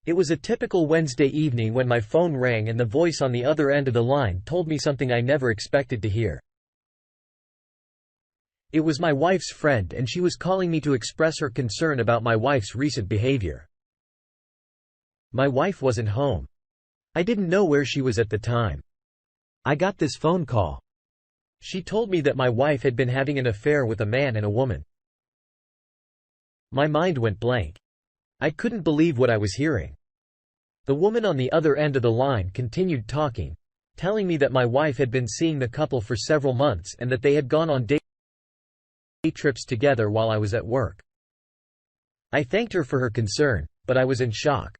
It was a typical Wednesday evening when my phone rang and the voice on the other end of the line told me something I never expected to hear. It was my wife's friend, and she was calling me to express her concern about my wife's recent behavior. My wife wasn't home. I didn't know where she was at the time. I got this phone call. She told me that my wife had been having an affair with a man and a woman. My mind went blank. I couldn't believe what I was hearing. The woman on the other end of the line continued talking, telling me that my wife had been seeing the couple for several months and that they had gone on day trips together while I was at work. I thanked her for her concern, but I was in shock.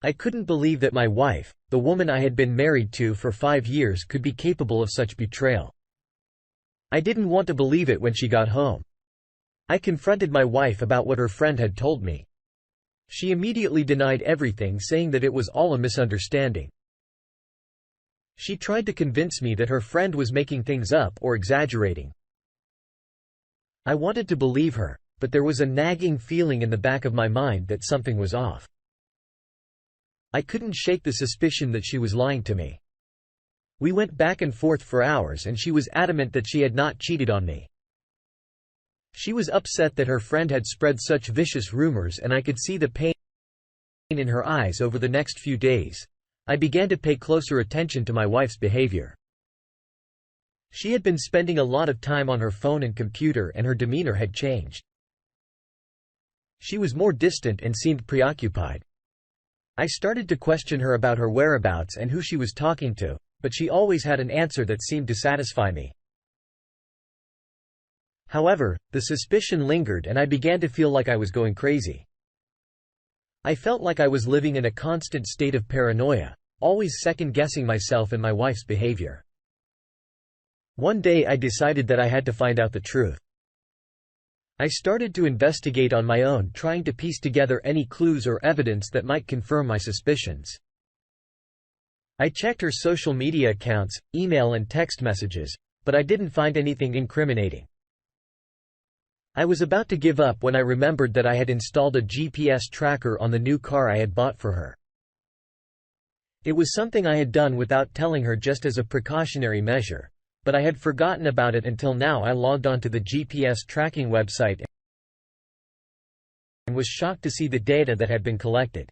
I couldn't believe that my wife, the woman I had been married to for 5 years, could be capable of such betrayal. I didn't want to believe it when she got home. I confronted my wife about what her friend had told me. She immediately denied everything, saying that it was all a misunderstanding. She tried to convince me that her friend was making things up or exaggerating. I wanted to believe her, but there was a nagging feeling in the back of my mind that something was off. I couldn't shake the suspicion that she was lying to me. We went back and forth for hours, and she was adamant that she had not cheated on me. She was upset that her friend had spread such vicious rumors, and I could see the pain in her eyes. Over the next few days, I began to pay closer attention to my wife's behavior. She had been spending a lot of time on her phone and computer, and her demeanor had changed. She was more distant and seemed preoccupied. I started to question her about her whereabouts and who she was talking to, but she always had an answer that seemed to satisfy me. However, the suspicion lingered, and I began to feel like I was going crazy. I felt like I was living in a constant state of paranoia, always second-guessing myself and my wife's behavior. One day I decided that I had to find out the truth. I started to investigate on my own, trying to piece together any clues or evidence that might confirm my suspicions. I checked her social media accounts, email and text messages, but I didn't find anything incriminating. I was about to give up when I remembered that I had installed a GPS tracker on the new car I had bought for her. It was something I had done without telling her, just as a precautionary measure, but I had forgotten about it until now. I logged onto the GPS tracking website and was shocked to see the data that had been collected.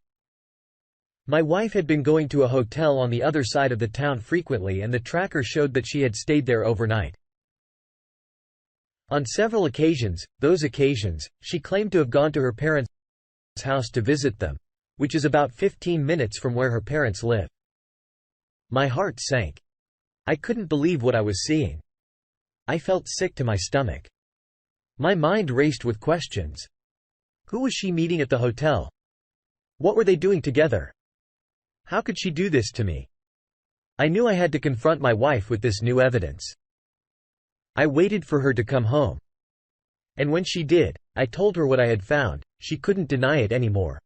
My wife had been going to a hotel on the other side of the town frequently, and the tracker showed that she had stayed there overnight. On several occasions, she claimed to have gone to her parents' house to visit them, which is about 15 minutes from where her parents live. My heart sank. I couldn't believe what I was seeing. I felt sick to my stomach. My mind raced with questions. Who was she meeting at the hotel? What were they doing together? How could she do this to me? I knew I had to confront my wife with this new evidence. I waited for her to come home. And when she did, I told her what I had found. She couldn't deny it anymore.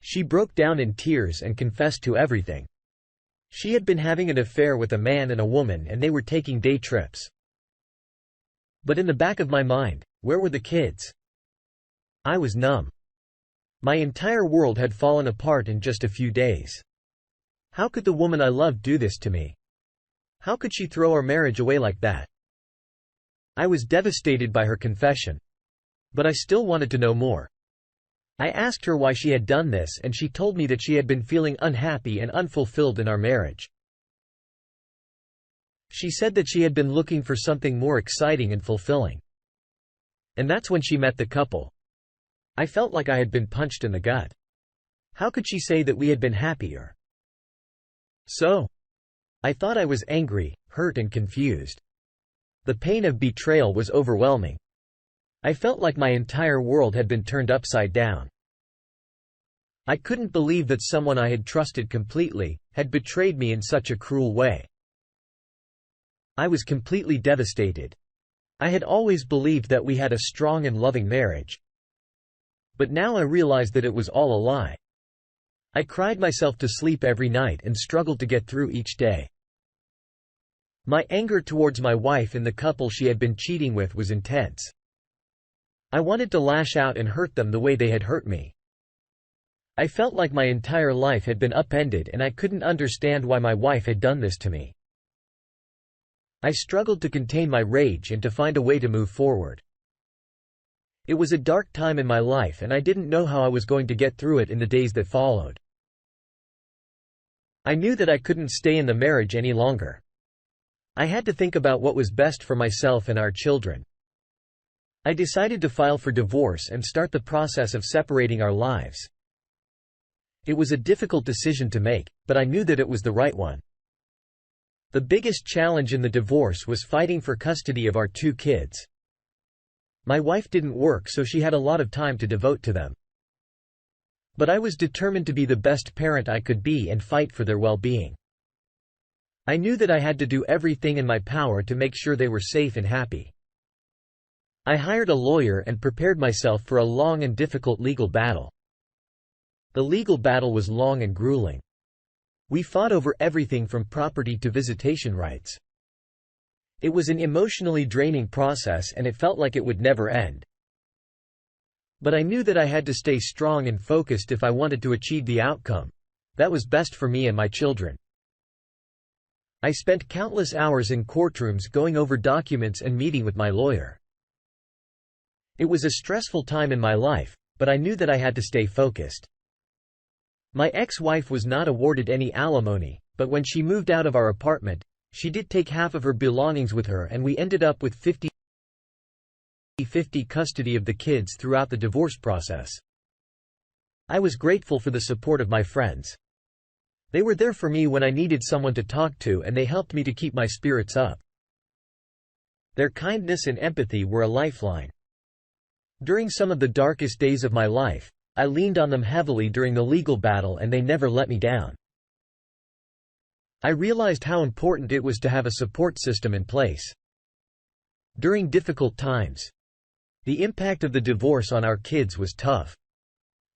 She broke down in tears and confessed to everything. She had been having an affair with a man and a woman, and they were taking day trips. But in the back of my mind, where were the kids? I was numb. My entire world had fallen apart in just a few days. How could the woman I loved do this to me? How could she throw our marriage away like that? I was devastated by her confession. But I still wanted to know more. I asked her why she had done this, and she told me that she had been feeling unhappy and unfulfilled in our marriage. She said that she had been looking for something more exciting and fulfilling. And that's when she met the couple. I felt like I had been punched in the gut. How could she say that we had been happier? So, I thought I was angry, hurt and confused. The pain of betrayal was overwhelming. I felt like my entire world had been turned upside down. I couldn't believe that someone I had trusted completely had betrayed me in such a cruel way. I was completely devastated. I had always believed that we had a strong and loving marriage. But now I realized that it was all a lie. I cried myself to sleep every night and struggled to get through each day. My anger towards my wife and the couple she had been cheating with was intense. I wanted to lash out and hurt them the way they had hurt me. I felt like my entire life had been upended and I couldn't understand why my wife had done this to me. I struggled to contain my rage and to find a way to move forward. It was a dark time in my life and I didn't know how I was going to get through it in the days that followed. I knew that I couldn't stay in the marriage any longer. I had to think about what was best for myself and our children. I decided to file for divorce and start the process of separating our lives. It was a difficult decision to make, but I knew that it was the right one. The biggest challenge in the divorce was fighting for custody of our 2 kids. My wife didn't work, so she had a lot of time to devote to them. But I was determined to be the best parent I could be and fight for their well-being. I knew that I had to do everything in my power to make sure they were safe and happy. I hired a lawyer and prepared myself for a long and difficult legal battle. The legal battle was long and grueling. We fought over everything from property to visitation rights. It was an emotionally draining process and it felt like it would never end. But I knew that I had to stay strong and focused if I wanted to achieve the outcome that was best for me and my children. I spent countless hours in courtrooms going over documents and meeting with my lawyer. It was a stressful time in my life, but I knew that I had to stay focused. My ex-wife was not awarded any alimony, but when she moved out of our apartment, she did take half of her belongings with her and we ended up with 50-50 custody of the kids throughout the divorce process. I was grateful for the support of my friends. They were there for me when I needed someone to talk to and they helped me to keep my spirits up. Their kindness and empathy were a lifeline. During some of the darkest days of my life, I leaned on them heavily during the legal battle and they never let me down. I realized how important it was to have a support system in place. During difficult times, the impact of the divorce on our kids was tough.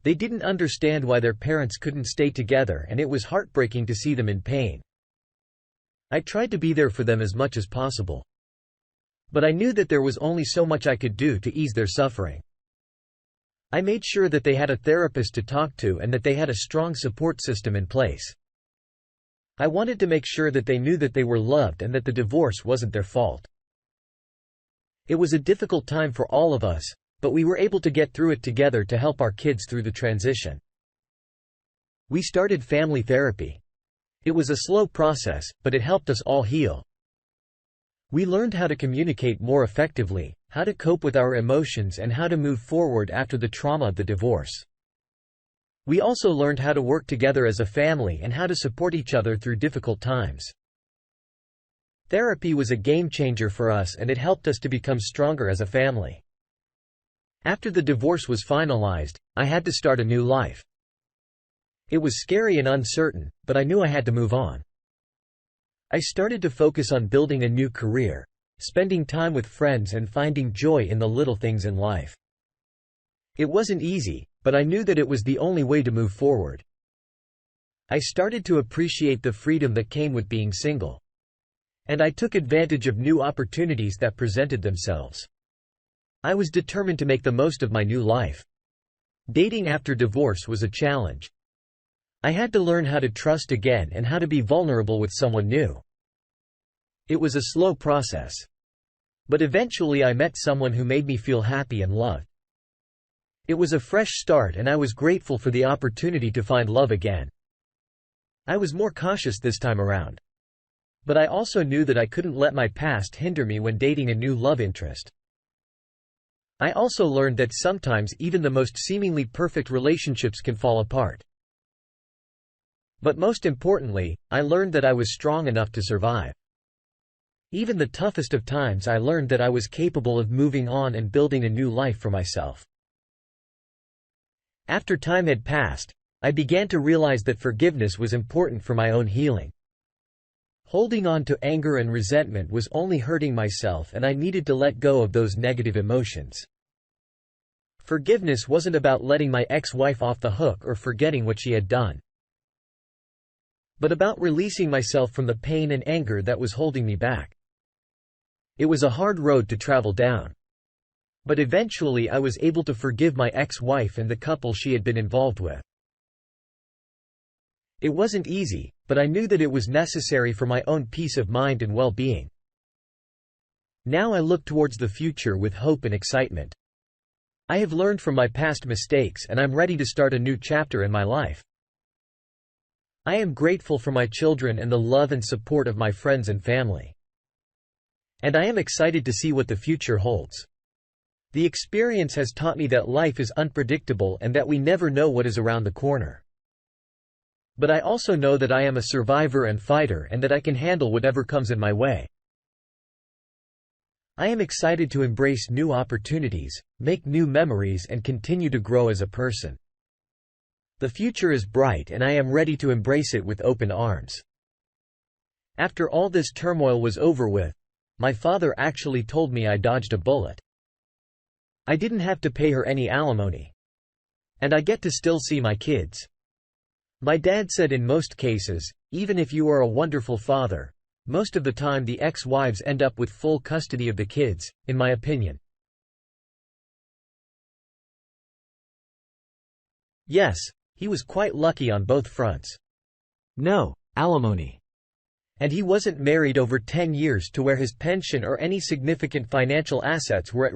They didn't understand why their parents couldn't stay together and it was heartbreaking to see them in pain. I tried to be there for them as much as possible. But I knew that there was only so much I could do to ease their suffering. I made sure that they had a therapist to talk to and that they had a strong support system in place. I wanted to make sure that they knew that they were loved and that the divorce wasn't their fault. It was a difficult time for all of us, but we were able to get through it together to help our kids through the transition. We started family therapy. It was a slow process, but it helped us all heal. We learned how to communicate more effectively, how to cope with our emotions and how to move forward after the trauma of the divorce. We also learned how to work together as a family and how to support each other through difficult times. Therapy was a game changer for us and it helped us to become stronger as a family. After the divorce was finalized, I had to start a new life. It was scary and uncertain, but I knew I had to move on. I started to focus on building a new career, spending time with friends and finding joy in the little things in life. It wasn't easy, but I knew that it was the only way to move forward. I started to appreciate the freedom that came with being single. And I took advantage of new opportunities that presented themselves. I was determined to make the most of my new life. Dating after divorce was a challenge. I had to learn how to trust again and how to be vulnerable with someone new. It was a slow process. But eventually I met someone who made me feel happy and loved. It was a fresh start and I was grateful for the opportunity to find love again. I was more cautious this time around. But I also knew that I couldn't let my past hinder me when dating a new love interest. I also learned that sometimes even the most seemingly perfect relationships can fall apart. But most importantly, I learned that I was strong enough to survive. Even the toughest of times I learned that I was capable of moving on and building a new life for myself. After time had passed, I began to realize that forgiveness was important for my own healing. Holding on to anger and resentment was only hurting myself and I needed to let go of those negative emotions. Forgiveness wasn't about letting my ex-wife off the hook or forgetting what she had done, but about releasing myself from the pain and anger that was holding me back. It was a hard road to travel down. But eventually I was able to forgive my ex-wife and the couple she had been involved with. It wasn't easy, but I knew that it was necessary for my own peace of mind and well-being. Now I look towards the future with hope and excitement. I have learned from my past mistakes and I'm ready to start a new chapter in my life. I am grateful for my children and the love and support of my friends and family. And I am excited to see what the future holds. The experience has taught me that life is unpredictable and that we never know what is around the corner. But I also know that I am a survivor and fighter and that I can handle whatever comes in my way. I am excited to embrace new opportunities, make new memories and continue to grow as a person. The future is bright and I am ready to embrace it with open arms. After all this turmoil was over with, my father actually told me I dodged a bullet. I didn't have to pay her any alimony. And I get to still see my kids. My dad said in most cases, even if you are a wonderful father, most of the time the ex-wives end up with full custody of the kids, in my opinion. Yes, he was quite lucky on both fronts. No alimony. And he wasn't married over 10 years to where his pension or any significant financial assets were at